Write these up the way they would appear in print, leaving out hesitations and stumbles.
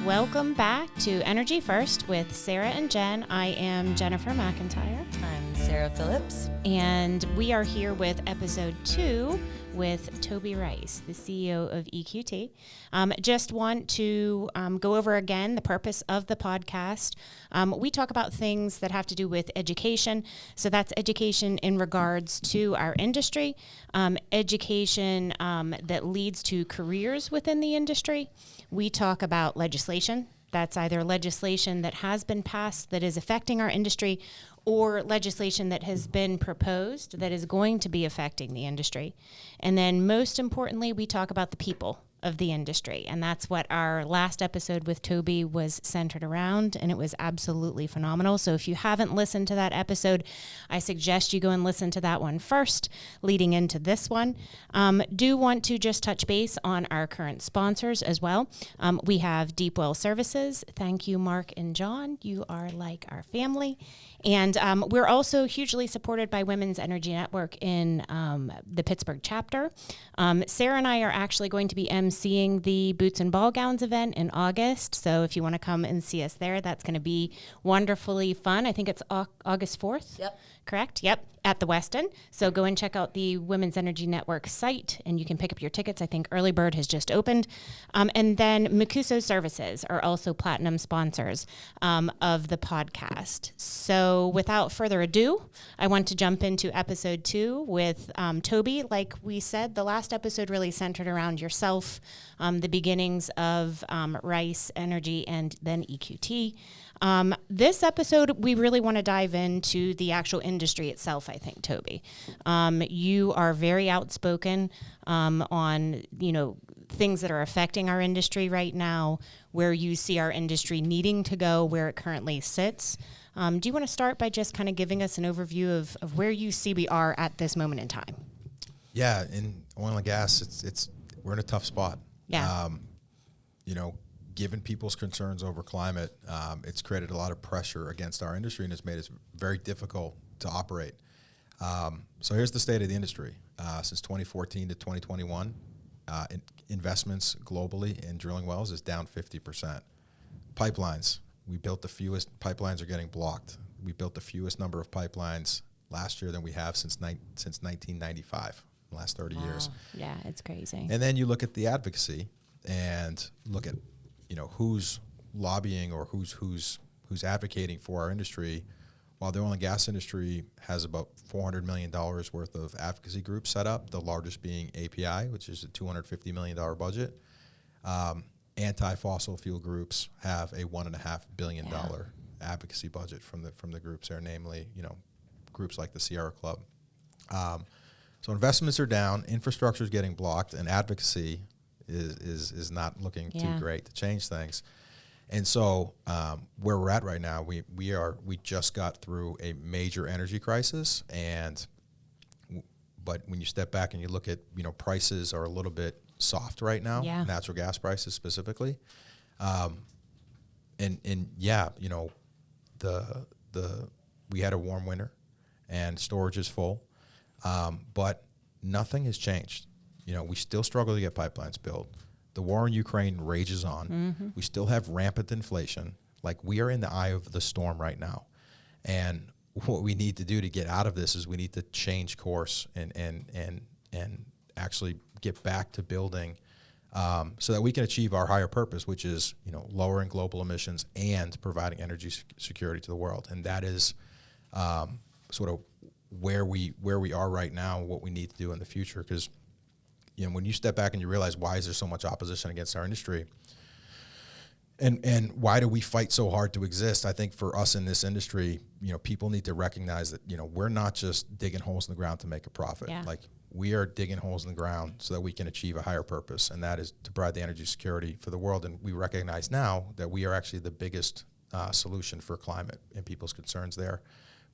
Welcome back to Energy First with Sarah and Jen. I am Jennifer McIntyre. I'm Sarah Phillips. And we are here with episode 2 with Toby Rice, the CEO of EQT. Just want to go over again the purpose of the podcast. We talk about things that have to do with education. So that's education in regards to our industry, education that leads to careers within the industry. We talk about legislation. That's either legislation that has been passed that is affecting our industry or legislation that has been proposed that is going to be affecting the industry. And then most importantly, we talk about the people of the industry. And that's what our last episode with Toby was centered around. And it was absolutely phenomenal. So if you haven't listened to that episode, I suggest you go and listen to that one first, leading into this one. Do want to just touch base on our current sponsors as well. We have Deep Well Services. Thank you, Mark and John. You are like our family. And we're also hugely supported by Women's Energy Network in the Pittsburgh chapter. Sarah and I are actually going to be emceeing the Boots and Ball Gowns event in August. So if you want to come and see us there, that's going to be wonderfully fun. I think it's August 4th. Yep. Correct? Yep. At the Westin. So go and check out the Women's Energy Network site and you can pick up your tickets. I think Early Bird has just opened. And then Makuso Services are also platinum sponsors of the podcast. So without further ado, I want to jump into episode 2 with Toby. Like we said, the last episode really centered around yourself, the beginnings of Rice Energy and then EQT. This episode, we really want to dive into the actual industry itself, I think, Toby. You are very outspoken on, things that are affecting our industry right now, where you see our industry needing to go, where it currently sits. Do you want to start by just kind of giving us an overview of where you see we are at this moment in time? Yeah, in oil and gas, we're in a tough spot. Yeah. Given people's concerns over climate, it's created a lot of pressure against our industry and it's made it very difficult to operate. So here's the state of the industry. Since 2014 to 2021, investments globally in drilling wells is down 50%. Pipelines, we built the fewest, pipelines are getting blocked. We built the fewest number of pipelines last year than we have since 1995, the last 30 years. Yeah, it's crazy. And then you look at the advocacy and look at who's lobbying or who's advocating for our industry. While the oil and gas industry has about $400 million worth of advocacy groups set up, the largest being API, which is a $250 million budget. Anti-fossil fuel groups have a $1.5 billion advocacy budget from the groups there, namely, groups like the Sierra Club. So investments are down, infrastructure is getting blocked, and advocacy is not looking too great to change things. And so where we're at right now, we just got through a major energy crisis, but when you step back and you look at, prices are a little bit soft right now, natural gas prices specifically. We had a warm winter and storage is full, but nothing has changed. We still struggle to get pipelines built. The war in Ukraine rages on. Mm-hmm. We still have rampant inflation. Like, we are in the eye of the storm right now. And what we need to do to get out of this is we need to change course and actually get back to building so that we can achieve our higher purpose, which is, lowering global emissions and providing energy security to the world. And that is sort of where we are right now and what we need to do in the future. Because when you step back and you realize, why is there so much opposition against our industry, and why do we fight so hard to exist? I think for us in this industry, people need to recognize that, we're not just digging holes in the ground to make a profit. Yeah. Like, we are digging holes in the ground so that we can achieve a higher purpose, and that is to provide the energy security for the world. And we recognize now that we are actually the biggest solution for climate and people's concerns there.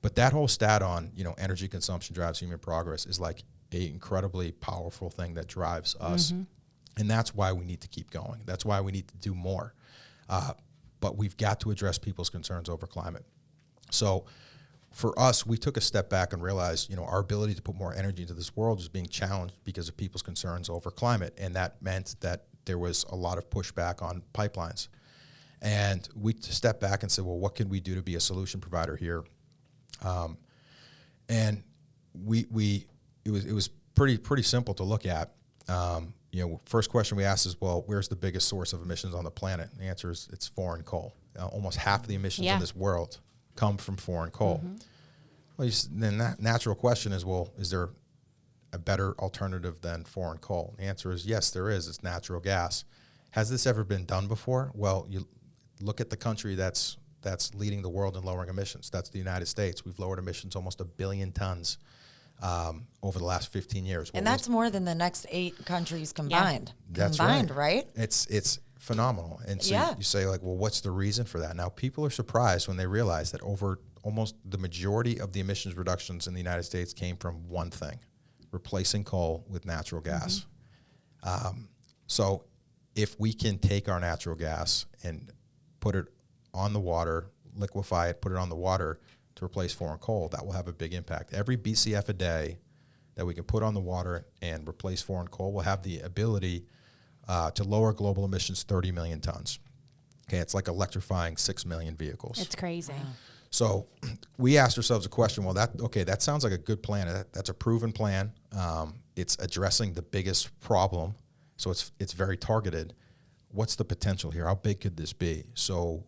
But that whole stat on, energy consumption drives human progress is like an incredibly powerful thing that drives us. Mm-hmm. And that's why we need to keep going. That's why we need to do more. But we've got to address people's concerns over climate. So for us, we took a step back and realized, our ability to put more energy into this world was being challenged because of people's concerns over climate. And that meant that there was a lot of pushback on pipelines. And we stepped back and said, well, what can we do to be a solution provider here? And it was pretty simple to look at. First question we asked is, well, where's the biggest source of emissions on the planet? And the answer is it's foreign coal. Almost half of the emissions in this world come from foreign coal. Well, then that natural question is, well, is there a better alternative than foreign coal? The answer is yes, there is. It's natural gas. Has this ever been done before? Well, you look at the country that's leading the world in lowering emissions. That's the United States. We've lowered emissions almost 1 billion tons over the last 15 years. And that's more than the next 8 countries combined. Yeah. That's right? It's phenomenal. And so you say, like, well, what's the reason for that? Now, people are surprised when they realize that over almost the majority of the emissions reductions in the United States came from one thing: replacing coal with natural gas. So if we can take our natural gas and put it on the water, liquefy it, put it on the water to replace foreign coal, that will have a big impact. Every BCF a day that we can put on the water and replace foreign coal will have the ability to lower global emissions 30 million tons. Okay, it's like electrifying 6 million vehicles. It's crazy. Wow. So we asked ourselves a question, well, that sounds like a good plan. That's a proven plan. It's addressing the biggest problem, so it's very targeted. What's the potential here? How big could this be? So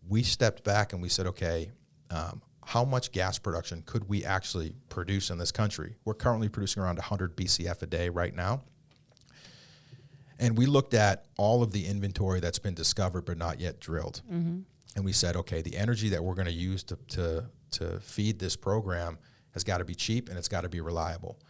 we stepped back and we said, okay, how much gas production could we actually produce in this country? We're currently producing around 100 BCF a day right now. And we looked at all of the inventory that's been discovered but not yet drilled. And we said, okay, the energy that we're going to use to feed this program has got to be cheap and it's got to be reliable.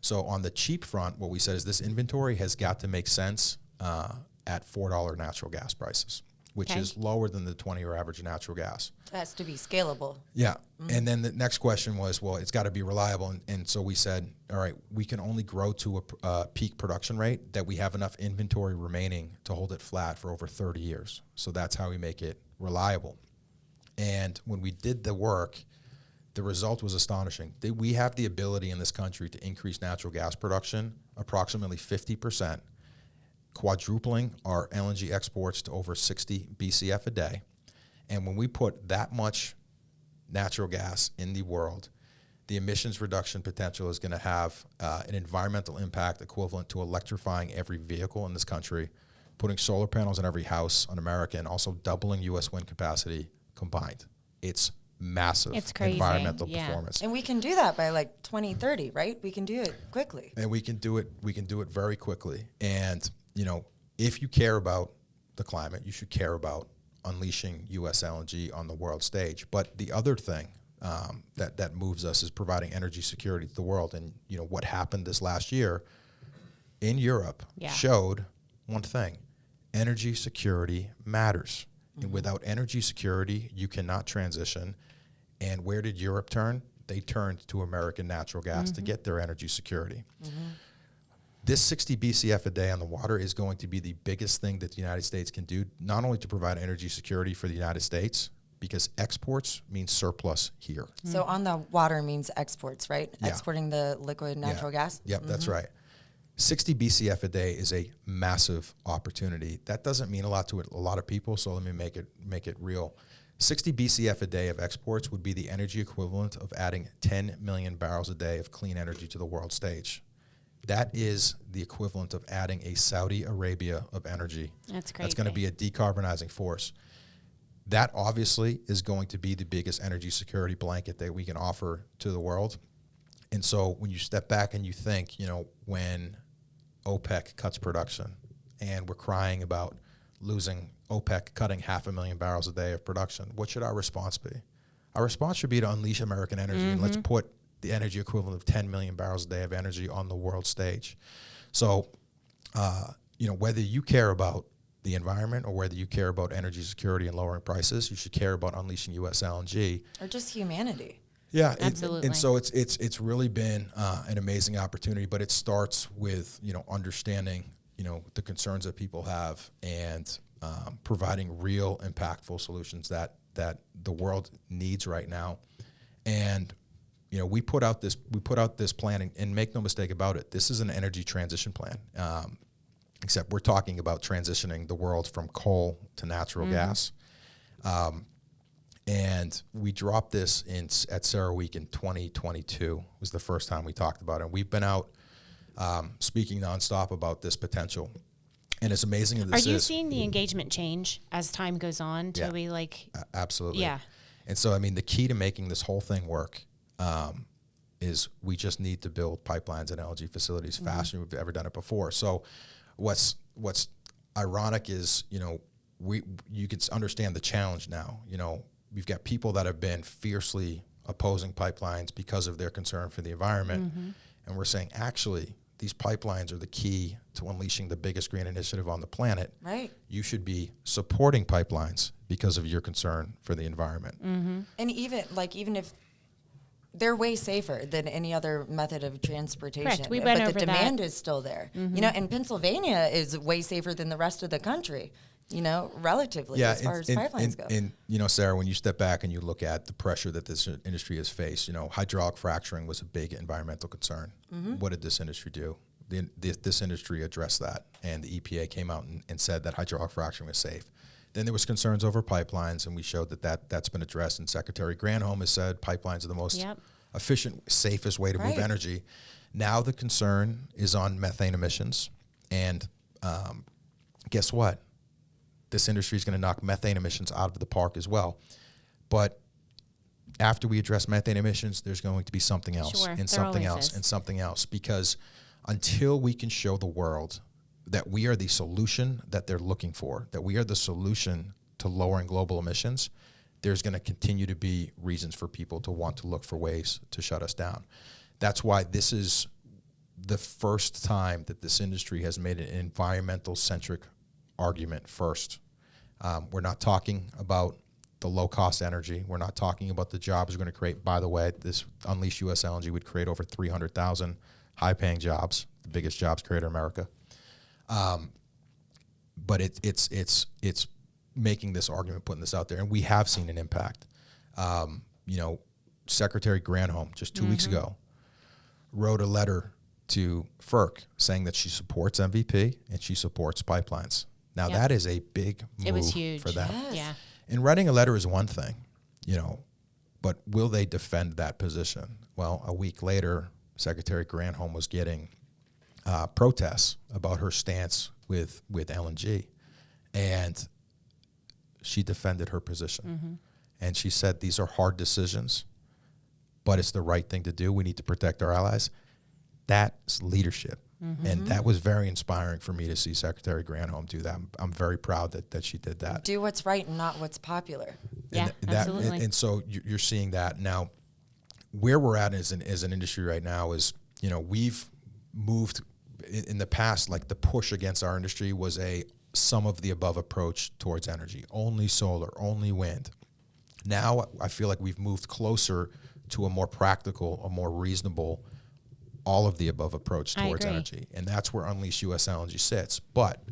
So on the cheap front, what we said is this inventory has got to make sense at $4 natural gas prices, which is lower than the 20-year average natural gas. It has to be scalable. Yeah. And then the next question was, well, it's got to be reliable. And so we said, all right, we can only grow to a peak production rate that we have enough inventory remaining to hold it flat for over 30 years. So that's how we make it reliable. And when we did the work, the result was astonishing. We have the ability in this country to increase natural gas production approximately 50%, quadrupling our LNG exports to over 60 BCF a day. And when we put that much natural gas in the world, the emissions reduction potential is going to have an environmental impact equivalent to electrifying every vehicle in this country, putting solar panels in every house in America, and also doubling U.S. wind capacity combined. It's massive. It's crazy. Environmental performance. And we can do that by like 2030, right? We can do it quickly. And we can do it very quickly. And if you care about the climate, you should care about unleashing U.S. LNG on the world stage. But the other thing that moves us is providing energy security to the world. And what happened this last year in Europe showed one thing: energy security matters. And without energy security, you cannot transition. And where did Europe turn? They turned to American natural gas to get their energy security. This 60 BCF a day on the water is going to be the biggest thing that the United States can do, not only to provide energy security for the United States, because exports means surplus here. So on the water means exports, right? Yeah. Exporting the liquid natural gas? Yep, that's right. 60 BCF a day is a massive opportunity. That doesn't mean a lot to a lot of people, so let me make it real. 60 BCF a day of exports would be the energy equivalent of adding 10 million barrels a day of clean energy to the world stage. That is the equivalent of adding a Saudi Arabia of energy. That's crazy. That's going to be a decarbonizing force. That obviously is going to be the biggest energy security blanket that we can offer to the world. And so when you step back and you think, when OPEC cuts production and we're crying about losing OPEC cutting 500,000 barrels a day of production, what should our response be? Our response should be to unleash American energy and let's put the energy equivalent of 10 million barrels a day of energy on the world stage. So, whether you care about the environment or whether you care about energy security and lowering prices, you should care about unleashing U.S. LNG. Or just humanity. Yeah, absolutely. And so it's really been an amazing opportunity, but it starts with understanding the concerns that people have and providing real impactful solutions that the world needs right now. And we put out this plan, and make no mistake about it, this is an energy transition plan. Except we're talking about transitioning the world from coal to natural gas. And we dropped this at CERAWeek in 2022 was the first time we talked about it. And we've been out speaking nonstop about this potential. And as amazing as this is. Are you seeing the engagement change as time goes on, Toby? Yeah, absolutely. Yeah. And so, I mean, the key to making this whole thing work is we just need to build pipelines and LNG facilities faster than we've ever done it before. So what's ironic is, you can understand the challenge now. We've got people that have been fiercely opposing pipelines because of their concern for the environment. And we're saying, actually, these pipelines are the key to unleashing the biggest green initiative on the planet. Right. You should be supporting pipelines because of your concern for the environment. And even if they're way safer than any other method of transportation. Correct. We went but over the that. demand is still there. And Pennsylvania is way safer than the rest of the country, relatively as far as pipelines go. And, Sarah, when you step back and you look at the pressure that this industry has faced, hydraulic fracturing was a big environmental concern. What did this industry do? This industry addressed that, and the EPA came out and said that hydraulic fracturing was safe. Then there was concerns over pipelines, and we showed that's been addressed. And Secretary Granholm has said pipelines are the most efficient, safest way to move energy. Now the concern is on methane emissions, and guess what? This industry is going to knock methane emissions out of the park as well. But after we address methane emissions, there's going to be something else, and something else, and something else, because until we can show the world that we are the solution that they're looking for, that we are the solution to lowering global emissions, there's going to continue to be reasons for people to want to look for ways to shut us down. That's why this is the first time that this industry has made an environmental-centric argument first. We're not talking about the low-cost energy. We're not talking about the jobs we're going to create. By the way, this Unleash U.S. LNG would create over 300,000 high-paying jobs, the biggest jobs creator in America. But it's making this argument, putting this out there, and we have seen an impact. Secretary Granholm just 2 weeks ago wrote a letter to FERC saying that she supports MVP and she supports pipelines. Now that is a big move. It was huge for them. Yes. Yeah. And writing a letter is one thing, but will they defend that position? Well, a week later, Secretary Granholm was getting protests about her stance with LNG, and she defended her position. And she said, these are hard decisions, but it's the right thing to do. We need to protect our allies. That's leadership. And that was very inspiring for me to see Secretary Granholm do that. I'm very proud that she did that. Do what's right and not what's popular. Absolutely. And so you're seeing that. Now, where we're at as an industry right now is, we've moved in the past, like the push against our industry was a some of the above approach towards energy, only solar, only wind. Now I feel like we've moved closer to a more practical, a more reasonable, all of the above approach towards energy. And that's where Unleash U.S. LNG sits. But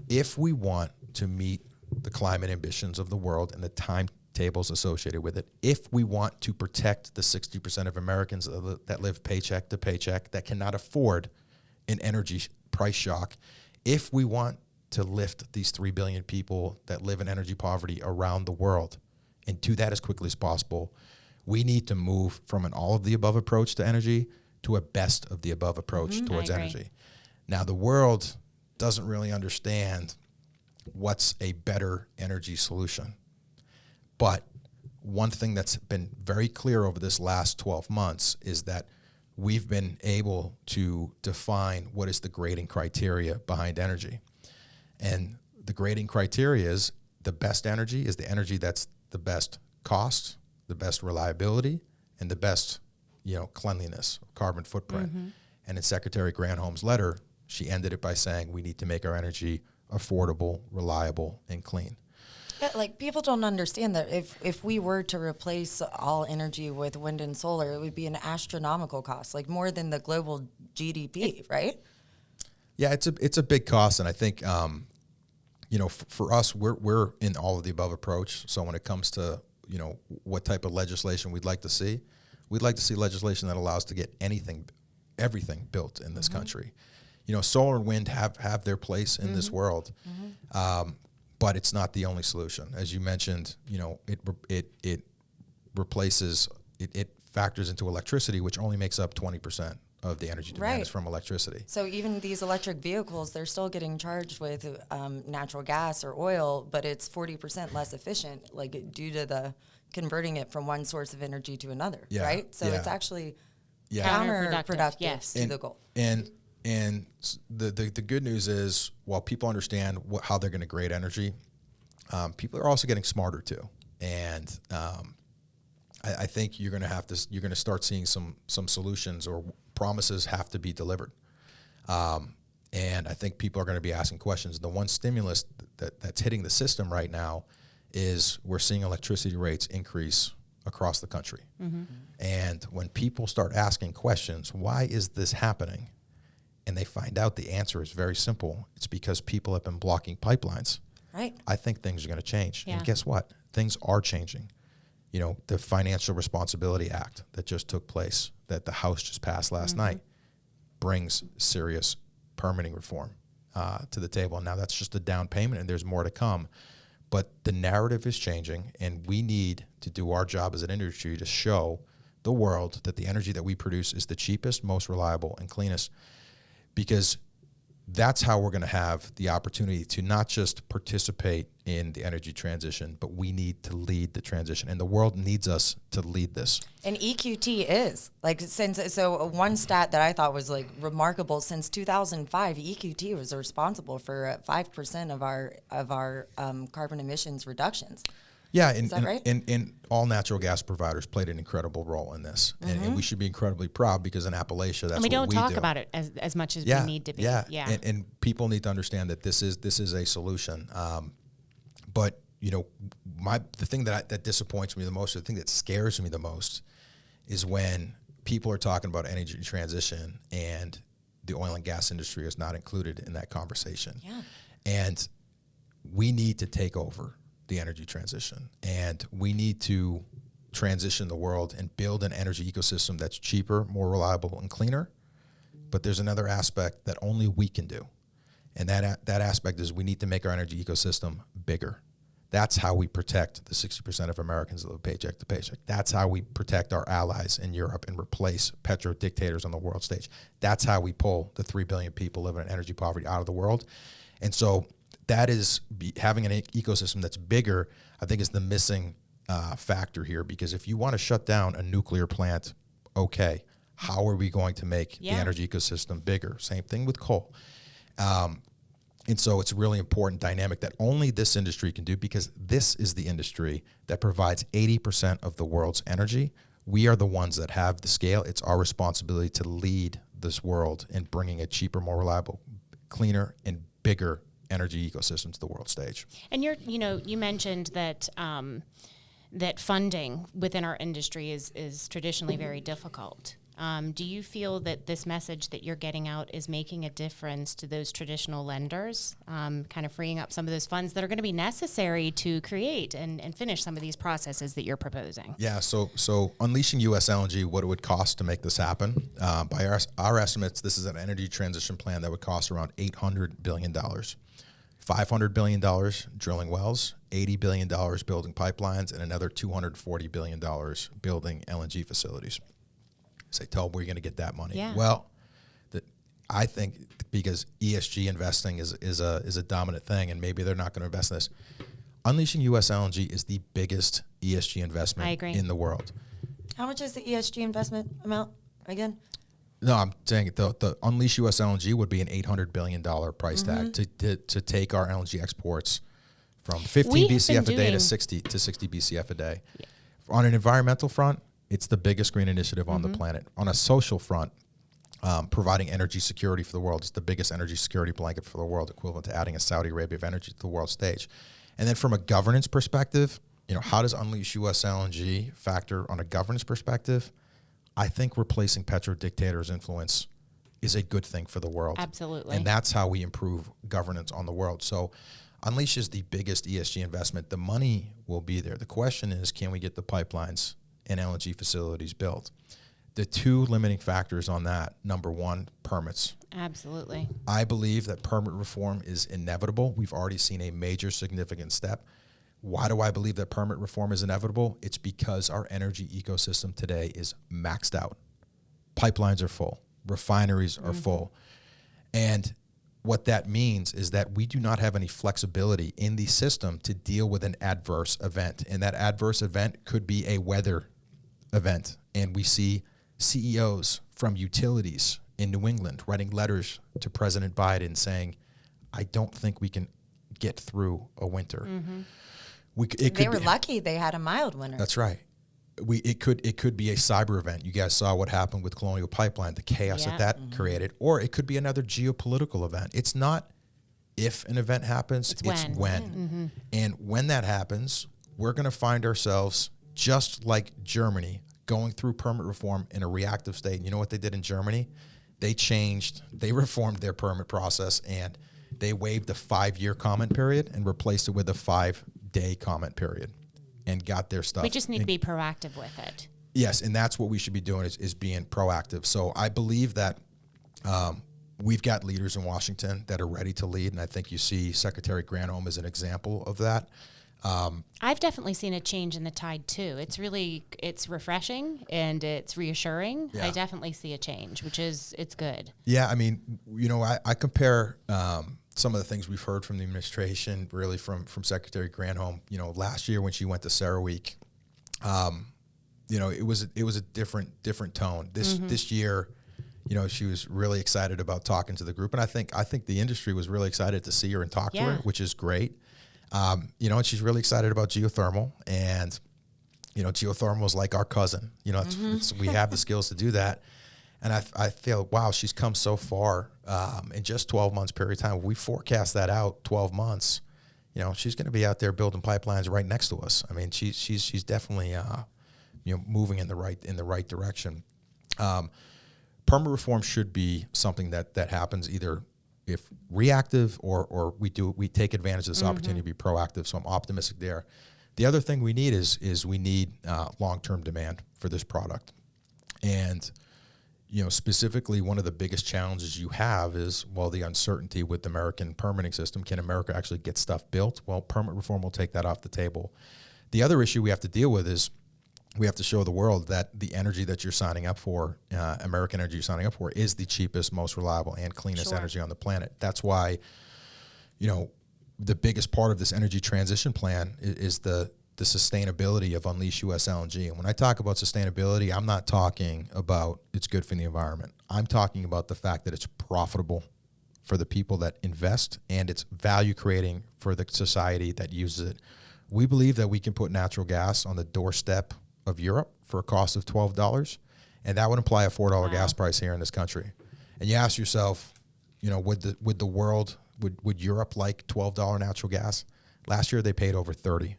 if we want to meet the climate ambitions of the world and the timetables associated with it, if we want to protect the 60% of Americans that live paycheck to paycheck, that cannot afford an energy price shock, if we want to lift these 3 billion people that live in energy poverty around the world and do that as quickly as possible, we need to move from an all of the above approach to energy to a best of the above approach towards energy. Now, the world doesn't really understand what's a better energy solution. But one thing that's been very clear over this last 12 months is that we've been able to define what is the grading criteria behind energy. And the grading criteria is the best energy is the energy that's the best cost, the best reliability, and the best cleanliness, carbon footprint. And in Secretary Granholm's letter, she ended it by saying we need to make our energy affordable, reliable, and clean. Yeah, people don't understand that if we were to replace all energy with wind and solar, it would be an astronomical cost, more than the global GDP, right? Yeah, it's a big cost, and I think for us, we're in all of the above approach. So when it comes to what type of legislation we'd like to see legislation that allows to get everything built in this country. Solar and wind have their place in this world. but it's not the only solution. As you mentioned, it replaces, it factors into electricity, which only makes up 20% of the energy demand is from electricity. So even these electric vehicles, they're still getting charged with natural gas or oil, but it's 40% less efficient, like due to the converting it from one source of energy to another, right? So it's actually counterproductive to the goal. And the good news is, while people understand how they're going to grade energy, people are also getting smarter too. And I think you're going to start seeing some solutions, or promises have to be delivered. And I think people are going to be asking questions. The one stimulus that's hitting the system right now is we're seeing electricity rates increase across the country. Mm-hmm. And when people start asking questions, why is this happening? And they find out the answer is very simple. It's because people have been blocking pipelines. Right. I think things are going to change. Yeah. And guess what? Things are changing. The Financial Responsibility Act that just took place, that the House just passed last night, brings serious permitting reform to the table. And now that's just a down payment, and there's more to come. But the narrative is changing, and we need to do our job as an industry to show the world that the energy that we produce is the cheapest, most reliable, and cleanest, because that's how we're going to have the opportunity to not just participate in the energy transition, but we need to lead the transition, and the world needs us to lead this. And EQT is one stat that I thought was like remarkable. Since 2005, EQT was responsible for 5% of our carbon emissions reductions. Yeah, Is that right? And all natural gas providers played an incredible role in this, and we should be incredibly proud, because in Appalachia, that's what we do. And we don't talk about it as much as we need to be. Yeah. And people need to understand that this is a solution. But the thing that disappoints me the most, or the thing that scares me the most, is when people are talking about energy transition and the oil and gas industry is not included in that conversation. Yeah. And we need to take over the energy transition, and we need to transition the world and build an energy ecosystem that's cheaper, more reliable, and cleaner. But there's another aspect that only we can do, and that aspect is we need to make our energy ecosystem bigger. That's how we protect the 60% of Americans that live paycheck to paycheck. That's how we protect our allies in Europe and replace petro-dictators on the world stage. That's how we pull the 3 billion people living in energy poverty out of the world. And so that is having an ecosystem that's bigger, I think, is the missing factor here. Because if you want to shut down a nuclear plant, okay, how are we going to make the energy ecosystem bigger? Same thing with coal. And so it's a really important dynamic that only this industry can do, because this is the industry that provides 80% of the world's energy. We are the ones that have the scale. It's our responsibility to lead this world in bringing a cheaper, more reliable, cleaner, and bigger energy ecosystem to the world stage. And you mentioned that that funding within our industry is traditionally very difficult. Do you feel that this message that you're getting out is making a difference to those traditional lenders, kind of freeing up some of those funds that are going to be necessary to create and finish some of these processes that you're proposing? Yeah, so unleashing U.S. LNG, what it would cost to make this happen, by our estimates, this is an energy transition plan that would cost around $800 billion. $500 billion drilling wells, $80 billion building pipelines, and another $240 billion building LNG facilities. Say, Toby, where are you going to get that money? Yeah. Well, I think because ESG investing is a dominant thing, and maybe they're not going to invest in this. Unleashing U.S. LNG is the biggest ESG investment in the world. How much is the ESG investment amount again? No, I'm saying the Unleash U.S. LNG would be an $800 billion price tag to take our LNG exports from 15 BCF a day to 60 BCF a day. Yeah. On an environmental front, it's the biggest green initiative on the planet. On a social front, providing energy security for the world, it's the biggest energy security blanket for the world, equivalent to adding a Saudi Arabia of energy to the world stage. And then from a governance perspective, how does Unleash U.S. LNG factor on a governance perspective? I think replacing petro-dictators' influence is a good thing for the world. Absolutely. And that's how we improve governance on the world. So Unleash is the biggest ESG investment. The money will be there. The question is, can we get the pipelines and LNG facilities built? The two limiting factors on that, number one, permits. Absolutely. I believe that permit reform is inevitable. We've already seen a major significant step. Why do I believe that permit reform is inevitable? It's because our energy ecosystem today is maxed out. Pipelines are full. Refineries are full. And what that means is that we do not have any flexibility in the system to deal with an adverse event. And that adverse event could be a weather event. And we see CEOs from utilities in New England writing letters to President Biden saying, I don't think we can get through a winter. They were lucky they had a mild winter. That's right. It could be a cyber event. You guys saw what happened with Colonial Pipeline, the chaos that created, or it could be another geopolitical event. It's not if an event happens, it's when. And when that happens, we're going to find ourselves just like Germany going through permit reform in a reactive state. And you know what they did in Germany? They reformed their permit process, and they waived the 5-year comment period and replaced it with a 5-day comment period and got their stuff. We just need to be proactive with it. Yes, and that's what we should be doing is being proactive. So I believe that we've got leaders in Washington that are ready to lead, and I think you see Secretary Granholm as an example of that. I've definitely seen a change in the tide too. It's refreshing and it's reassuring. Yeah. I definitely see a change, it's good. Yeah, I mean, I compare some of the things we've heard from the administration, really from Secretary Granholm. Last year when she went to CERAWeek, it was a different tone. This year, she was really excited about talking to the group, and I think the industry was really excited to see her and talk to her, which is great. And she's really excited about geothermal, and geothermal is like our cousin. We have the skills to do that, and I feel, wow, she's come so far in just 12 months period of time. We forecast that out 12 months. She's going to be out there building pipelines right next to us. I mean, she's definitely moving in the right direction. Permit reform should be something that happens either if reactive or we take advantage of this opportunity to be proactive. So I'm optimistic there. The other thing we need is we need long-term demand for this product. And, specifically one of the biggest challenges you have is, the uncertainty with the American permitting system. Can America actually get stuff built? Well, permit reform will take that off the table. The other issue we have to deal with is we have to show the world that the energy that you're signing up for, American energy you're signing up for, is the cheapest, most reliable, and cleanest energy on the planet. That's why, the biggest part of this energy transition plan is the sustainability of Unleash US LNG. And when I talk about sustainability, I'm not talking about it's good for the environment. I'm talking about the fact that it's profitable for the people that invest, and it's value creating for the society that uses it. We believe that we can put natural gas on the doorstep of Europe for a cost of $12, and that would imply a $4 gas price here in this country. And you ask yourself, would Europe like $12 natural gas? Last year they paid over $30.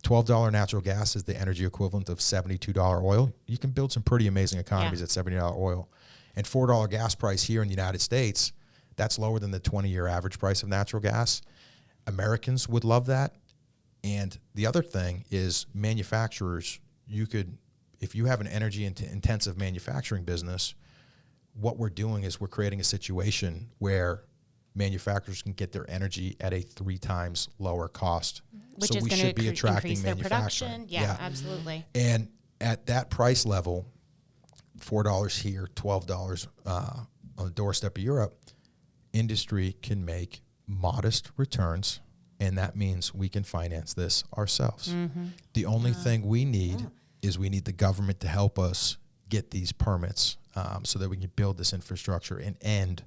$12 natural gas is the energy equivalent of $72 oil. You can build some pretty amazing economies at $70 oil. And $4 gas price here in the United States, that's lower than the 20-year average price of natural gas. Americans would love that. And the other thing is manufacturers, if you have an energy intensive manufacturing business, what we're doing is we're creating a situation where manufacturers can get their energy at a 3 times lower cost. Which so is we going should be to attracting increase their manufacturing. production. Yeah, absolutely. And at that price level, $4 here, $12 on the doorstep of Europe, industry can make modest returns, and that means we can finance this ourselves. The only thing we need is we need the government to help us get these permits so that we can build this infrastructure and end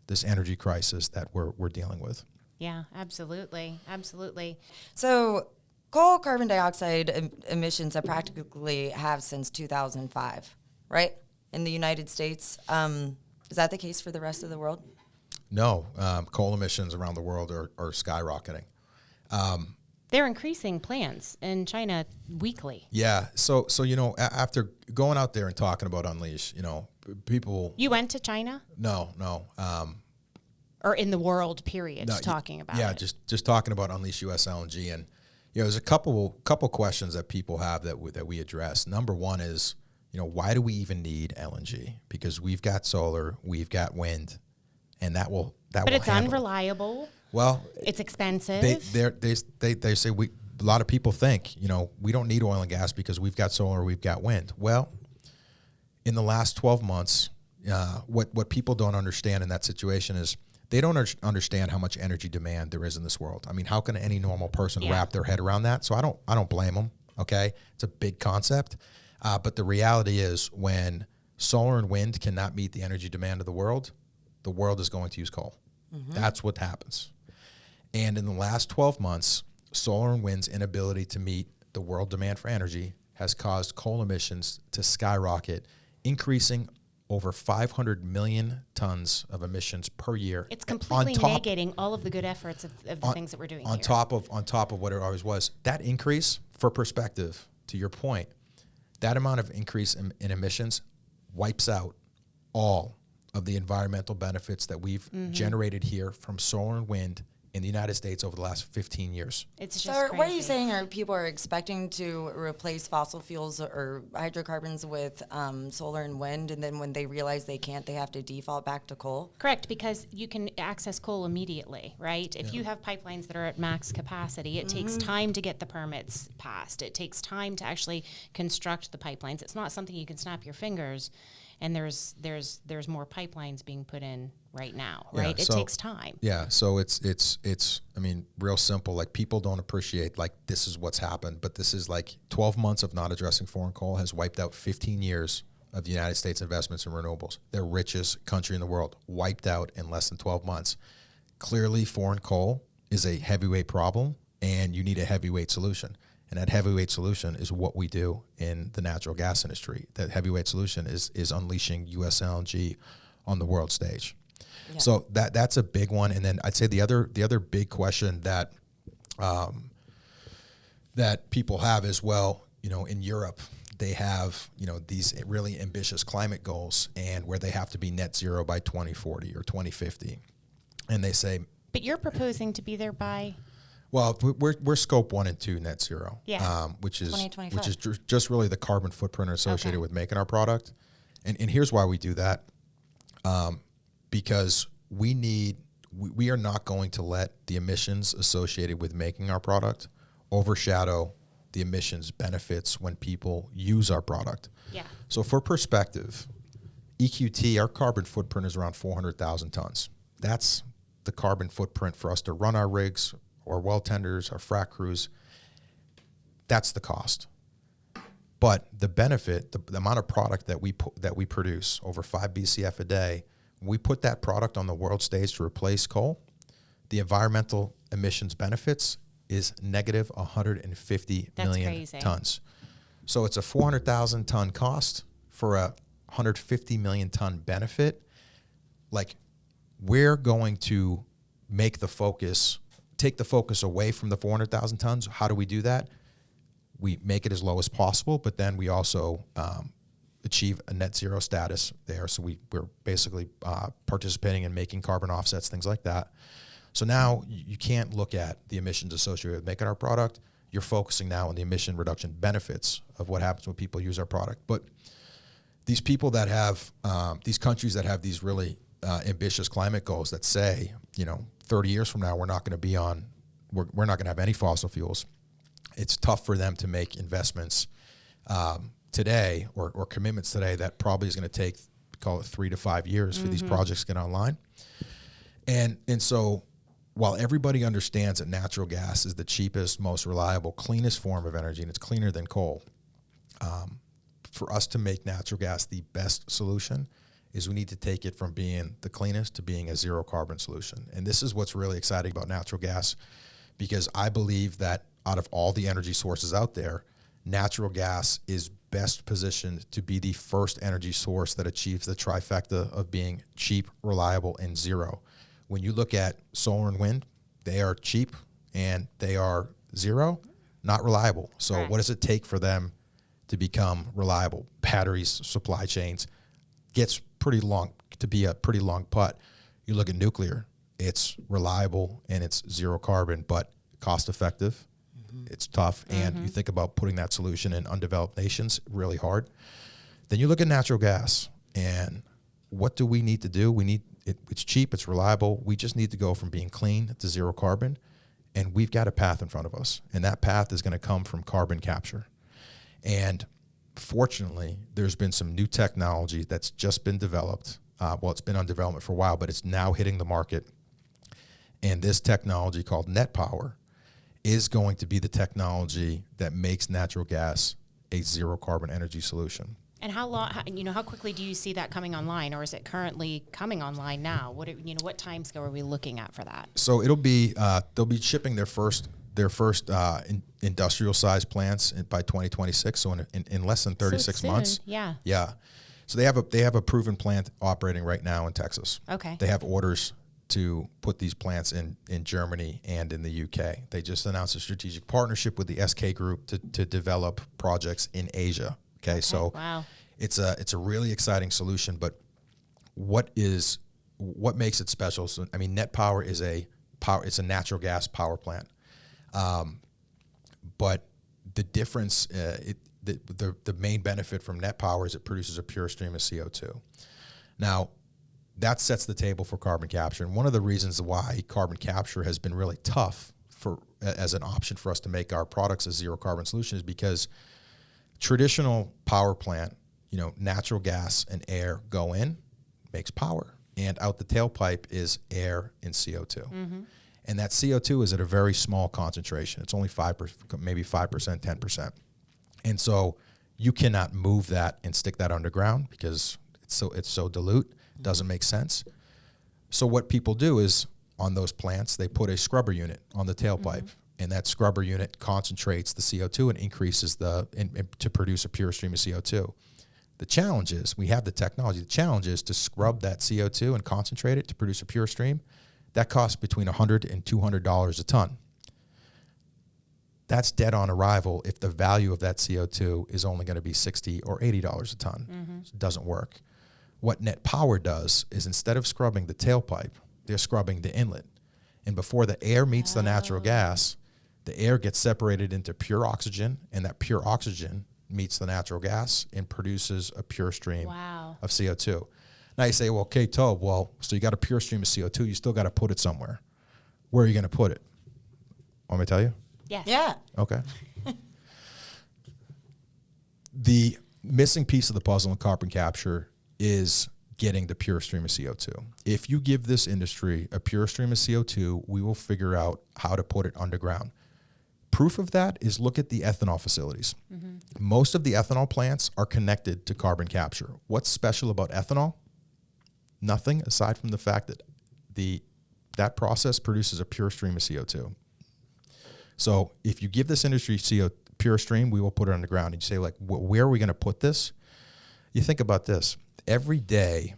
this energy crisis that we're dealing with. Yeah, absolutely. Absolutely. So coal carbon dioxide emissions have practically have since 2005, right? In the United States. Is that the case for the rest of the world? No, coal emissions around the world are skyrocketing. They're increasing plants in China weekly. Yeah. So after going out there and talking about Unleash, people. You went to China? No. Or in the world, period, talking about it. just talking about Unleash US LNG. And, there's a couple questions that people have that we address. Number one is, why do we even need LNG? Because we've got solar, we've got wind, and that will But will it's handle. unreliable. Well, It's expensive. they say a lot of people think, we don't need oil and gas because we've got solar, we've got wind. Well, in the last 12 months, what people don't understand in that situation is they don't understand how much energy demand there is in this world. I mean, how can any normal person wrap their head around that? So I don't blame them. Okay, it's a big concept, but the reality is when solar and wind cannot meet the energy demand of the world is going to use coal. Mm-hmm. That's what happens. And in the last 12 months, solar and wind's inability to meet the world demand for energy has caused coal emissions to skyrocket, increasing over 500 million tons of emissions per year. It's completely negating all of the good efforts of the things that we're doing on here. top of what it always was. That increase, for perspective, to your point, that amount of increase in emissions wipes out all of the environmental benefits that we've generated here from solar and wind in the United States over the last 15 years. It's just crazy. What are you saying? People are expecting to replace fossil fuels or hydrocarbons with solar and wind, and then when they realize they can't, they have to default back to coal? Correct, because you can access coal immediately, right? If you have pipelines that are at max capacity, it takes time to get the permits passed. It takes time to actually construct the pipelines. It's not something you can snap your fingers. And there's more pipelines being put in right now, right? It takes time. Yeah, so it's I mean, real simple. Like, people don't appreciate, like, this is what's happened, but this is like 12 months of not addressing foreign coal has wiped out 15 years of the United States investments in renewables. The richest country in the world, wiped out in less than 12 months. Clearly, foreign coal is a heavyweight problem, and you need a heavyweight solution. And that heavyweight solution is what we do in the natural gas industry. That heavyweight solution is unleashing U.S. LNG on the world stage. Yeah. So that's a big one. And then I'd say the other big question that that people have as well, in Europe, they have, these really ambitious climate goals, and where they have to be net zero by 2040 or 2050. And they say, but you're proposing to be there by... Well, we're scope 1 and 2 net zero, which is just really the carbon footprint associated with making our product. And here's why we do that. Because we are not going to let the emissions associated with making our product overshadow the emissions benefits when people use our product. Yeah. So for perspective, EQT, our carbon footprint is around 400,000 tons. That's the carbon footprint for us to run our rigs, or well tenders, our frac crews. That's the cost. But the benefit, the amount of product that we produce, over 5 BCF a day, when we put that product on the world stage to replace coal, the environmental emissions benefits is negative 150 million tons. So it's a 400,000 ton cost for a 150 million ton benefit. Like, we're going to take the focus away from the 400,000 tons. How do we do that? We make it as low as possible, but then we also achieve a net zero status there. So we're basically participating in making carbon offsets, things like that. So now you can't look at the emissions associated with making our product. You're focusing now on the emission reduction benefits of what happens when people use our product. But these people that have, these countries that have these really ambitious climate goals that say, 30 years from now, we're not going to have any fossil fuels. It's tough for them to make investments today or commitments today that probably is going to take, call it 3 to 5 years for these projects to get online. And so while everybody understands that natural gas is the cheapest, most reliable, cleanest form of energy, and it's cleaner than coal, for us to make natural gas the best solution is we need to take it from being the cleanest to being a zero carbon solution. And this is what's really exciting about natural gas, because I believe that out of all the energy sources out there, natural gas is best positioned to be the first energy source that achieves the trifecta of being cheap, reliable, and zero. When you look at solar and wind, they are cheap and they are zero, not reliable. So what does it take for them to become reliable? Batteries, supply chains, gets pretty long to be a pretty long putt. You look at nuclear, it's reliable and it's zero carbon, but cost effective. It's tough. And you think about putting that solution in undeveloped nations, really hard. Then you look at natural gas, and what do we need to do? We need it. It's cheap, it's reliable. We just need to go from being clean to zero carbon, and we've got a path in front of us, and that path is going to come from carbon capture. And fortunately, there's been some new technology that's just been developed. It's been on development for a while, but it's now hitting the market. And this technology called net power is going to be the technology that makes natural gas a zero carbon energy solution. And how long, how quickly do you see that coming online, or is it currently coming online now? What timescale are we looking at for that? So it'll be, they'll be shipping their first industrial size plants by 2026. So in less than 36 months. Yeah. Yeah. So they have a proven plant operating right now in Texas. Okay. They have orders to put these plants in Germany and in the UK. They just announced a strategic partnership with the SK Group to develop projects in Asia. Okay. So wow. It's a really exciting solution, but what makes it special? So, I mean, net power it's a natural gas power plant. But the difference, the main benefit from net power is it produces a pure stream of CO2. Now, that sets the table for carbon capture. And one of the reasons why carbon capture has been really tough as an option for us to make our products a zero carbon solution is because traditional power plant, natural gas and air go in, makes power, and out the tailpipe is air and CO2. Mm-hmm. And that CO2 is at a very small concentration. It's only 5%, maybe 5%, 10%. And so you cannot move that and stick that underground because it's so dilute, doesn't make sense. So what people do is on those plants, they put a scrubber unit on the tailpipe, and that scrubber unit concentrates the CO2 and increases to produce a pure stream of CO2. The challenge is, we have the technology. The challenge is to scrub that CO2 and concentrate it to produce a pure stream. That costs between $100 and $200 a ton. That's dead on arrival if the value of that CO2 is only going to be $60 or $80 a ton. Mm-hmm. It doesn't work. What net power does is instead of scrubbing the tailpipe, they're scrubbing the inlet. And before the air meets the natural gas, the air gets separated into pure oxygen, and that pure oxygen meets the natural gas and produces a pure stream of CO2. Now you say, well, okay, Toby, so you got a pure stream of CO2, you still got to put it somewhere. Where are you going to put it? Want me to tell you? Yes. Yeah. Okay. The missing piece of the puzzle in carbon capture is getting the pure stream of CO2. If you give this industry a pure stream of CO2, we will figure out how to put it underground. Proof of that is look at the ethanol facilities. Mm-hmm. Most of the ethanol plants are connected to carbon capture. What's special about ethanol? Nothing aside from the fact that that process produces a pure stream of CO2. So if you give this industry pure stream, we will put it underground. And you say, like, where are we going to put this? You think about this. Every day,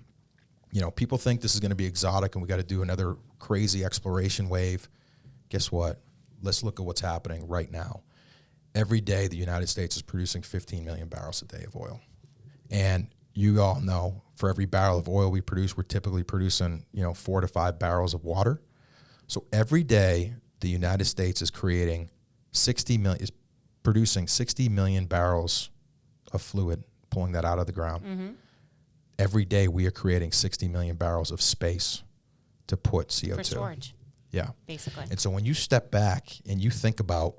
people think this is going to be exotic and we got to do another crazy exploration wave. Guess what? Let's look at what's happening right now. Every day, the United States is producing 15 million barrels a day of oil. And you all know, for every barrel of oil we produce, we're typically producing, 4 to 5 barrels of water. So every day, the United States is producing 60 million barrels of fluid, pulling that out of the ground. Mm-hmm. Every day, we are creating 60 million barrels of space to put CO2. For storage. Yeah. Basically. And so when you step back and you think about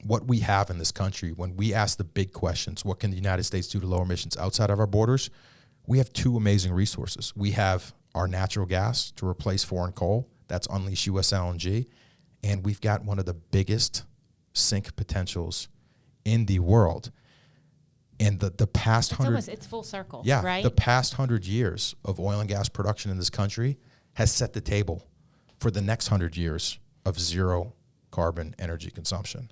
what we have in this country, when we ask the big questions, what can the United States do to lower emissions outside of our borders? We have two amazing resources. We have our natural gas to replace foreign coal. That's Unleash US LNG. And we've got one of the biggest sink potentials in the world. And the past it's full circle, yeah, right? The past 100 years of oil and gas production in this country has set the table for the next 100 years of zero carbon energy consumption.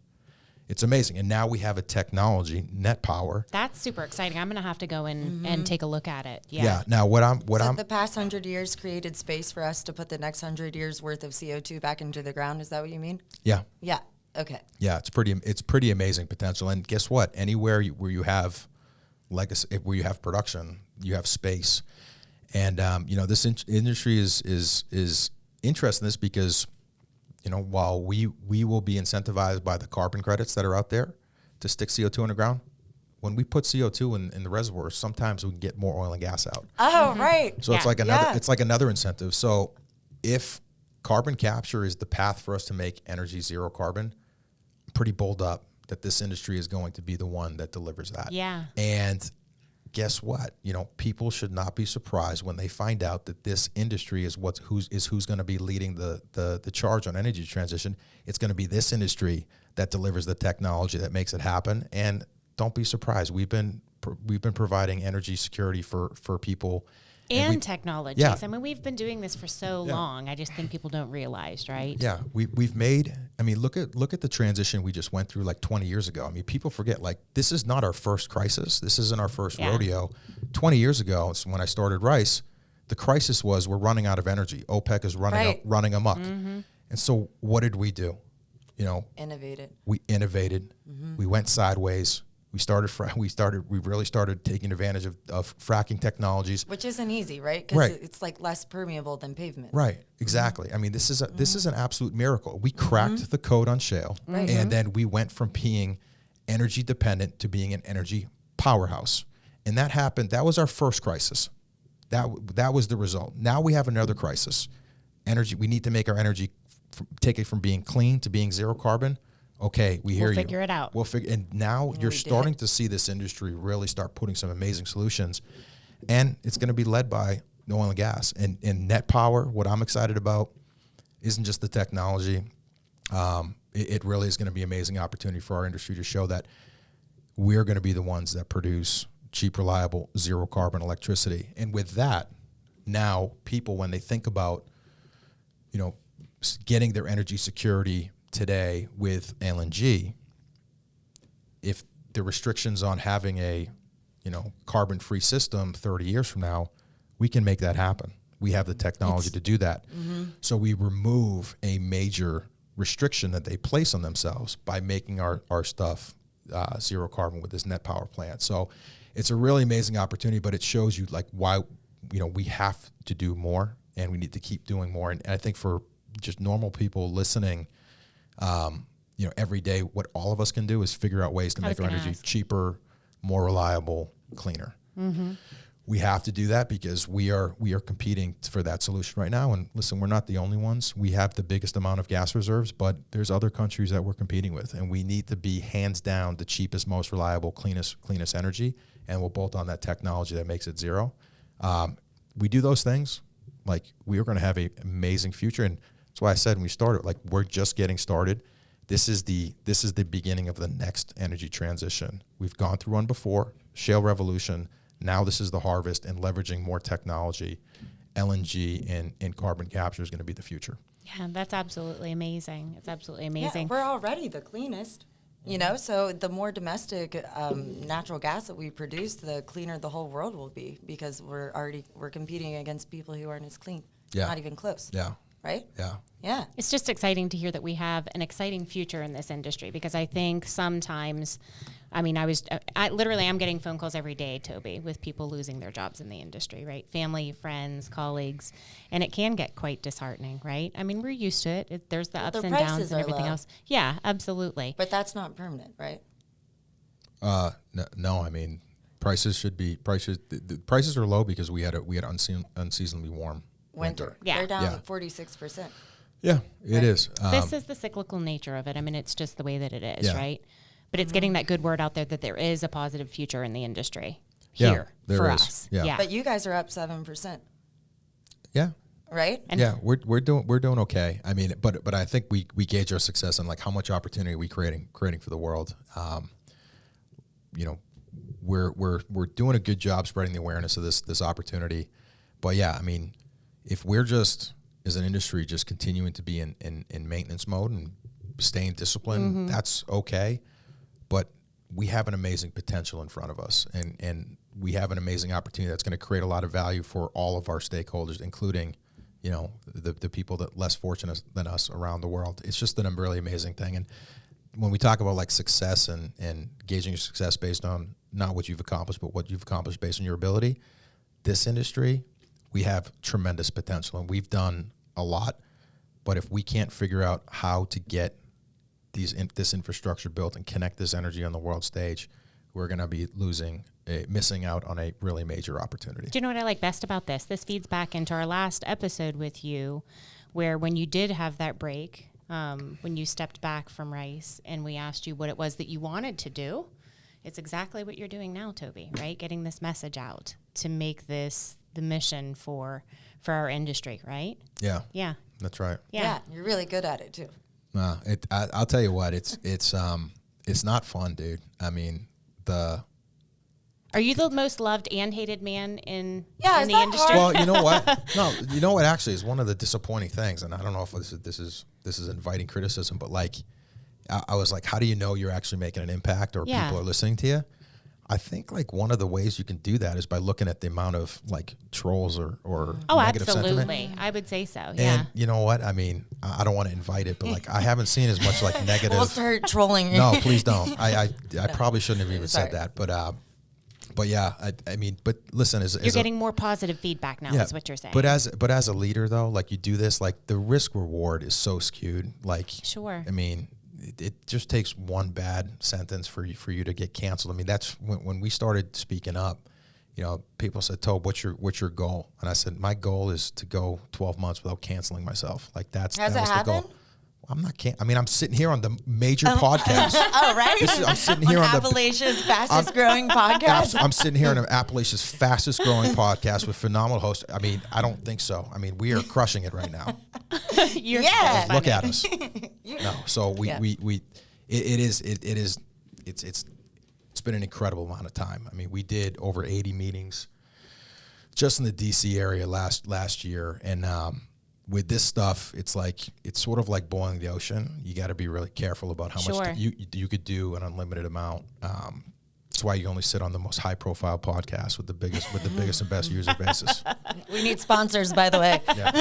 It's amazing. And now we have a technology, net power. That's super exciting. I'm going to have to go in and take a look at it. Yeah. Yeah. Now the past 100 years created space for us to put the next 100 years worth of CO2 back into the ground. Is that what you mean? Yeah. Yeah. Okay. Yeah. It's pretty amazing potential. And guess what? Anywhere where you have legacy, where you have production, you have space. And, this industry is interested in this because, while we will be incentivized by the carbon credits that are out there to stick CO2 underground, when we put CO2 in the reservoirs, sometimes we can get more oil and gas out. Oh, right. So it's like another incentive. So if carbon capture is the path for us to make energy zero carbon, I'm pretty bold up that this industry is going to be the one that delivers that. Yeah. And guess what? People should not be surprised when they find out that this industry is who's going to be leading the charge on energy transition. It's going to be this industry that delivers the technology that makes it happen. And don't be surprised. We've been providing energy security for people and technologies. Yeah. I mean, we've been doing this for so long. I just think people don't realize, right? Yeah, we've made. I mean, look at the transition we just went through like 20 years ago. I mean, people forget, like, this is not our first crisis. This isn't our first rodeo. 20 years ago, when I started Rice, the crisis was we're running out of energy. OPEC is running amok. Mm-hmm. And so what did we do? Innovated. We innovated. Mm-hmm. We went sideways. We really started taking advantage of fracking technologies, which isn't easy, right? Because it's like less permeable than pavement. Right, exactly. I mean, this is an absolute miracle. We cracked the code on shale, and then we went from being energy dependent to being an energy powerhouse, and that happened. That was our first crisis. That was the result. Now we have another crisis. Energy. We need to make our energy take it from being clean to being zero carbon. Okay, we hear you. We'll figure it out. And now you're starting to see this industry really start putting some amazing solutions, and it's going to be led by oil and gas and net power. What I'm excited about isn't just the technology. It really is going to be an amazing opportunity for our industry to show that we're going to be the ones that produce cheap, reliable, zero carbon electricity. And with that, now people, when they think about, getting their energy security today with LNG, if the restrictions on having a carbon-free system 30 years from now, we can make that happen. We have the technology to do that. Mm-hmm. So we remove a major restriction that they place on themselves by making our stuff zero carbon with this net power plant. So it's a really amazing opportunity, but it shows you like why we have to do more and we need to keep doing more. And I think for just normal people listening, every day, what all of us can do is figure out ways to make our energy cheaper, more reliable, cleaner. Mm-hmm. We have to do that because we are competing for that solution right now. And listen, we're not the only ones. We have the biggest amount of gas reserves, but there's other countries that we're competing with, and we need to be hands down the cheapest, most reliable, cleanest energy, and we'll bolt on that technology that makes it zero. We do those things, like we are going to have an amazing future, and that's why I said when we started, like we're just getting started. This is the beginning of the next energy transition. We've gone through one before, shale revolution. Now this is the harvest, and leveraging more technology, LNG and carbon capture is going to be the future. Yeah, that's absolutely amazing. It's absolutely amazing. Yeah, we're already the cleanest, so the more domestic natural gas that we produce, the cleaner the whole world will be, because we're competing against people who aren't as clean. Yeah. Not even close. Yeah. Right? Yeah. Yeah. It's just exciting to hear that we have an exciting future in this industry, because I think sometimes, I'm getting phone calls every day, Toby, with people losing their jobs in the industry, right? Family, friends, colleagues, and it can get quite disheartening, right? I mean, we're used to it. There's the ups and downs and everything else. Yeah, absolutely. But that's not permanent, right? No, I mean, prices should be the prices are low because we had unseasonably warm winter. Yeah. They're down 46%. Yeah, it is. This is the cyclical nature of it. I mean, it's just the way that it is, right? But it's getting that good word out there that there is a positive future in the industry here for us. Yeah. But you guys are up 7%. Yeah. Right? And we're doing okay. I mean, but I think we gauge our success on like how much opportunity are we creating for the world. We're doing a good job spreading the awareness of this opportunity. But yeah, I mean, if we're just as an industry just continuing to be in maintenance mode and staying disciplined, that's okay. But we have an amazing potential in front of us, and we have an amazing opportunity that's going to create a lot of value for all of our stakeholders, including, the people that less fortunate than us around the world. It's just a really amazing thing. And when we talk about like success and gauging your success based on not what you've accomplished, but what you've accomplished based on your ability, this industry, we have tremendous potential, and we've done a lot. But if we can't figure out how to get this infrastructure built and connect this energy on the world stage, we're going to be missing out on a really major opportunity. Do you know what I like best about this? This feeds back into our last episode with you, where when you did have that break, when you stepped back from rice and we asked you what it was that you wanted to do, it's exactly what you're doing now, Toby, right? Getting this message out to make this the mission for our industry, right? Yeah. Yeah. That's right. Yeah, you're really good at it too. I'll tell you what, it's not fun, dude. I mean, Are you the most loved and hated man in is the that industry? hard? well, you know what? No, you know what actually is one of the disappointing things, and I don't know if this is inviting criticism, but like, I was like, how do you know you're actually making an impact or people are listening to you? I think like one of the ways you can do that is by looking at the amount of like trolls or negative absolutely. sentiment. I would say so. And Yeah. you know what? I mean, I don't want to invite it, but like I haven't seen as much like negative. We'll start trolling. No, please don't. I probably shouldn't have even said that, but yeah, I mean, but listen, You're getting more positive feedback now, is what you're saying. But as a leader though, like you do this, like the risk reward is so skewed. Like, sure. I mean, it just takes one bad sentence for you to get canceled. I mean, that's when we started speaking up. You know, people said, "Tobe, what's your goal?" And I said, "My goal is to go 12 months without canceling myself." Like Has that it was happened? the goal. I'm not I mean, I'm sitting here on the major podcast. Oh, right. I'm sitting here on Appalachia's fastest growing podcast. I'm sitting here on Appalachia's fastest growing podcast with phenomenal hosts. I mean, I don't think so. I mean, we are crushing it right now. You're Yeah. so Look funny. at us. No, so it's been an incredible amount of time. I mean, we did over 80 meetings just in the DC area last year, and with this stuff, it's sort of like boiling the ocean. You got to be really careful about how much you could do an unlimited amount. That's why you only sit on the most high-profile podcast with the biggest and best user bases. We need sponsors, by the way. Yeah.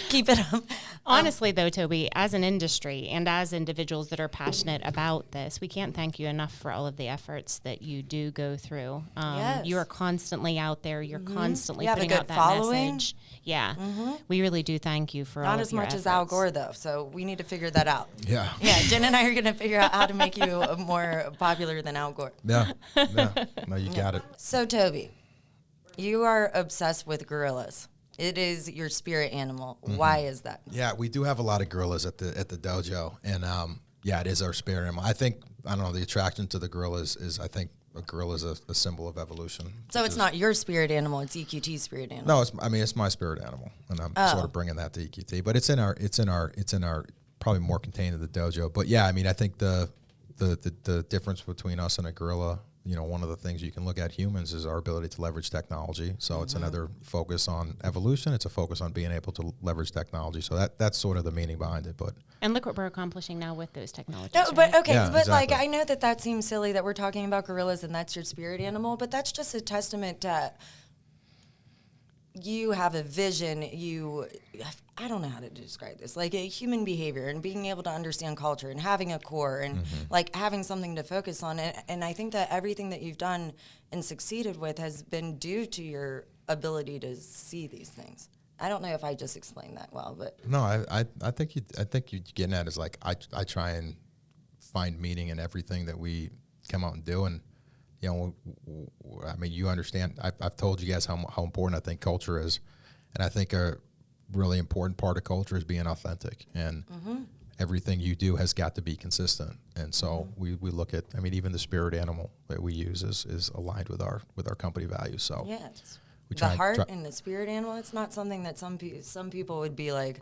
Keep it up. Honestly, though, Toby, as an industry and as individuals that are passionate about this, we can't thank you enough for all of the efforts that you do go through. Yes. You are constantly out there. You're constantly You have a putting good out that following. message. Yeah. We really do thank you for all Not of as your much as Al efforts. Gore, though. So we need to figure that out. Yeah. Yeah, Jen and I are going to figure out how to make you more popular than Al Gore. Yeah. No, you got it. So, Toby, you are obsessed with gorillas. It is your spirit animal. Why is that? Yeah, we do have a lot of gorillas at the dojo, and it is our spirit animal. I don't know, the attraction to the gorillas is I think a gorilla is a symbol of evolution. So it's not your spirit animal; it's EQT's spirit animal. No, it's my spirit animal, and I'm sort of bringing that to EQT. But it's in our probably more contained in the dojo. But yeah, I mean, I think the difference between us and a gorilla, you know, one of the things you can look at humans is our ability to leverage technology. So it's another focus on evolution. It's a focus on being able to leverage technology. So that's sort of the meaning behind it. But And look what we're accomplishing now with those technologies. No, but right? okay, Yeah, but like exactly. I know that seems silly that we're talking about gorillas and that's your spirit animal, but that's just a testament to you have a vision. I don't know how to describe this, like a human behavior and being able to understand culture and having a core and like having something to focus on. And I think that everything that you've done and succeeded with has been due to your ability to see these things. I don't know if I just explained that well, but no, I think you're getting at is like I try and find meaning in everything that we come out and do. And you know, I mean, you understand. I've told you guys how important I think culture is, and I think a really important part of culture is being authentic. And everything you do has got to be consistent. And so we look at. I mean, even the spirit animal that we use is aligned with our company values. So yes, we the heart and the spirit animal. It's not something that some people would be like,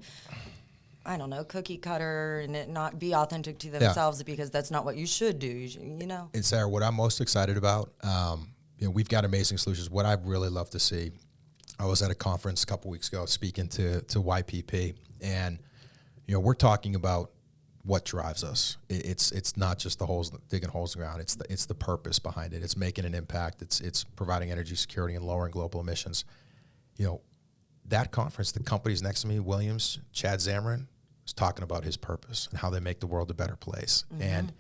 I don't know, cookie cutter and it not be authentic to themselves because that's not what you should do. You know. And Sarah, what I'm most excited about, you know, we've got amazing solutions. What I'd really love to see, I was at a conference a couple weeks ago speaking to YPP, and you know, we're talking about what drives us. It's not just digging holes in the ground. It's the purpose behind it. It's making an impact. It's providing energy security and lowering global emissions. You know, that conference, the companies next to me, Williams, Chad Zamarin, was talking about his purpose and how they make the world a better place. And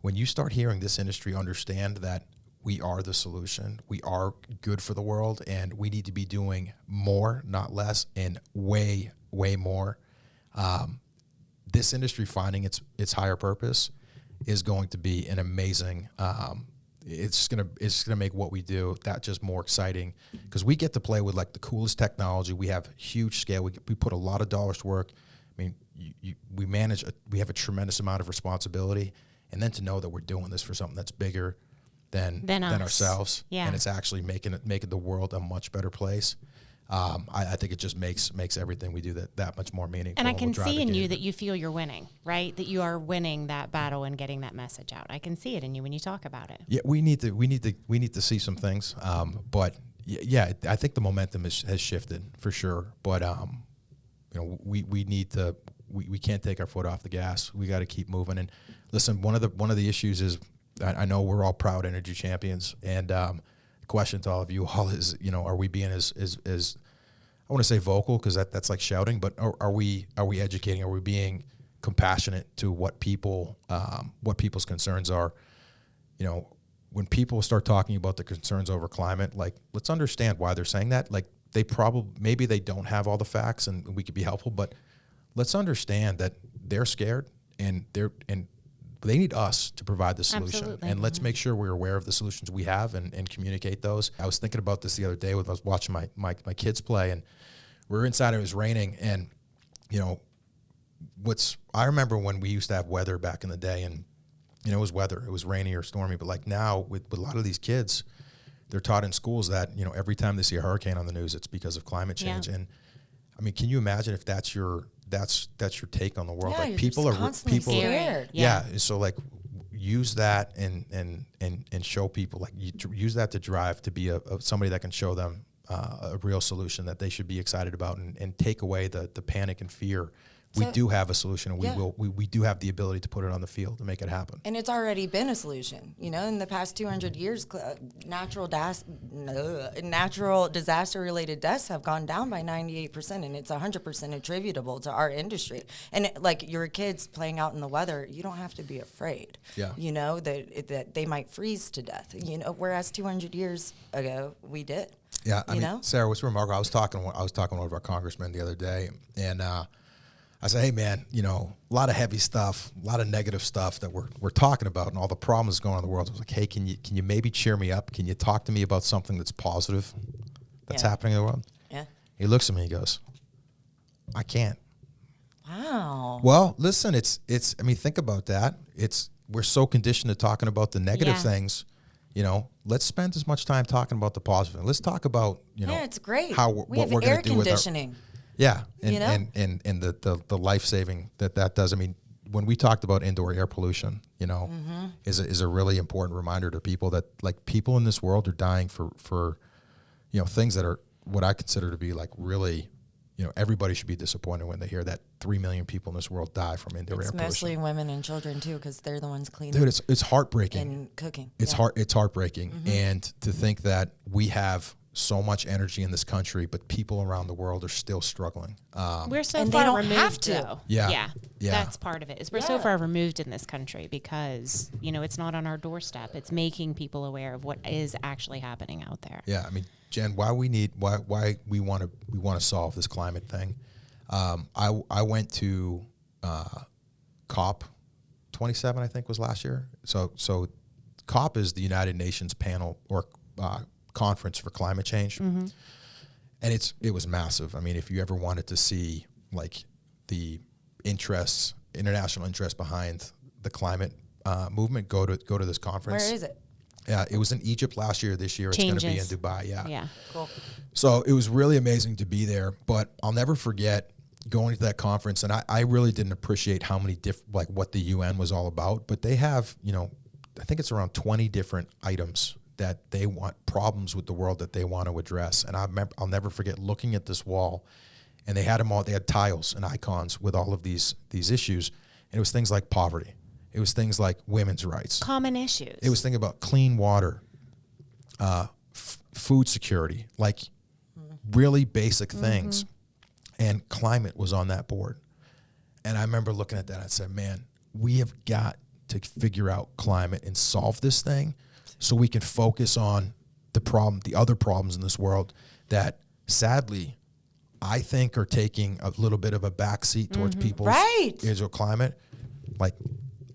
when you start hearing this industry understand that we are the solution, we are good for the world, and we need to be doing more, not less, and way, way more. This industry finding its higher purpose is going to be an amazing it's gonna make what we do that just more exciting, because we get to play with like the coolest technology. We have huge scale. We put a lot of dollars to work. I mean, we have a tremendous amount of responsibility, and then to know that we're doing this for something that's bigger than ourselves, and it's actually making the world a much better place. I think it just makes everything we do that much more meaningful. And I can see in you that you feel you're winning, right? That you are winning that battle and getting that message out. I can see it in you when you talk about it. Yeah, we need to see some things, but yeah, I think the momentum has shifted for sure. But we need to. We can't take our foot off the gas. We got to keep moving. And listen, one of the issues is, I know we're all proud energy champions, and question to all of you all is, are we being as I want to say vocal, because that's like shouting, but are we educating? Are we being compassionate to what people's concerns are? When people start talking about the concerns over climate, like, let's understand why they're saying that. Like, maybe they don't have all the facts, and we could be helpful, but let's understand that they're scared, and they need us to provide the solution. Absolutely. And let's make sure we're aware of the solutions we have and communicate those. I was thinking about this the other day when I was watching my kids play, and we were inside, it was raining, and I remember when we used to have weather back in the day, and it was weather, it was rainy or stormy, but like now with a lot of these kids, they're taught in schools that every time they see a hurricane on the news, it's because of climate change. Yeah. And I mean, can you imagine if that's your take on the world? Yeah, like, you're people just are constantly scared. Yeah. So like, use that and show people, like, use that to drive, to be somebody that can show them a real solution that they should be excited about, and take away the panic and fear. We do have a solution, and we do have the ability to put it on the field to make it happen. And it's already been a solution. In the past 200 years, natural disaster-related deaths have gone down by 98%, and it's 100% attributable to our industry. And like your kids playing out in the weather, you don't have to be afraid. Yeah. That they might freeze to death. Whereas 200 years ago we did. Yeah, I mean, Sarah, what's remarkable? I was talking with one of our congressmen the other day, and I said, hey, man, a lot of heavy stuff, a lot of negative stuff that we're talking about, and all the problems going on in the world. I was like, hey, can you maybe cheer me up? Can you talk to me about something that's positive that's happening in the world? Yeah. He looks at me, he goes, I can't. Wow. Well, listen, it's I mean, think about that. We're so conditioned to talking about the negative things. Let's spend as much time talking about the positive. Let's talk about, it's great. what we have we're going to do with conditioning. Yeah, and the life saving that does. I mean, when we talked about indoor air pollution, is a really important reminder to people that, like, people in this world are dying for things that are what I consider to be, like, really, everybody should be disappointed when they hear that 3 million people in this world die from indoor air pollution. It's mostly women and children too, because they're the ones cleaning. Dude, it's heartbreaking. And cooking. It's heartbreaking, and to think that we have so much energy in this country, but people around the world are still struggling. We're so and far they don't removed, have to. though. Yeah. That's part of it. Is we're so far removed in this country because it's not on our doorstep. It's making people aware of what is actually happening out there. Yeah, I mean, Jen, why we want to solve this climate thing. I went to COP 27, I think, was last year. So COP is the United Nations panel or conference for climate change, and it was massive. I mean, if you ever wanted to see, like, the international interest behind the climate movement, go to this conference. Where is it? Yeah, it was in Egypt last year. This year it's going to be in Dubai. Yeah. Cool. So it was really amazing to be there. But I'll never forget going to that conference, and I really didn't appreciate how many what the UN was all about. But they have, I think it's around 20 different items that they want, problems with the world that they want to address. And I'll never forget looking at this wall, and they had them all. They had tiles and icons with all of these issues, and it was things like poverty. It was things like women's rights. Common issues. It was things about clean water, food security, like really basic things. And climate was on that board. And I remember looking at that and I said, man, we have got to figure out climate and solve this thing so we can focus on the other problems in this world that, sadly, I think are taking a little bit of a backseat towards people's Israel climate. Like,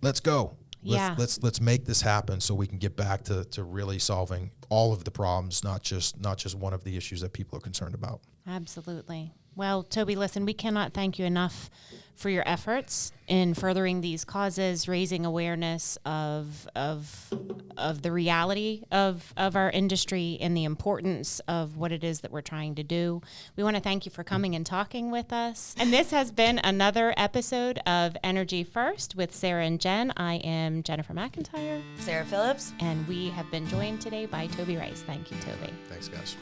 let's go. Let's make this happen so we can get back to really solving all of the problems, not just one of the issues that people are concerned about. Absolutely. Well, Toby, listen, we cannot thank you enough for your efforts in furthering these causes, raising awareness of the reality of our industry and the importance of what it is that we're trying to do. We want to thank you for coming and talking with us. And this has been another episode of Energy First with Sarah and Jen. I am Jennifer McIntyre. Sarah Phillips. And we have been joined today by Toby Rice. Thank you, Toby. Thanks, guys.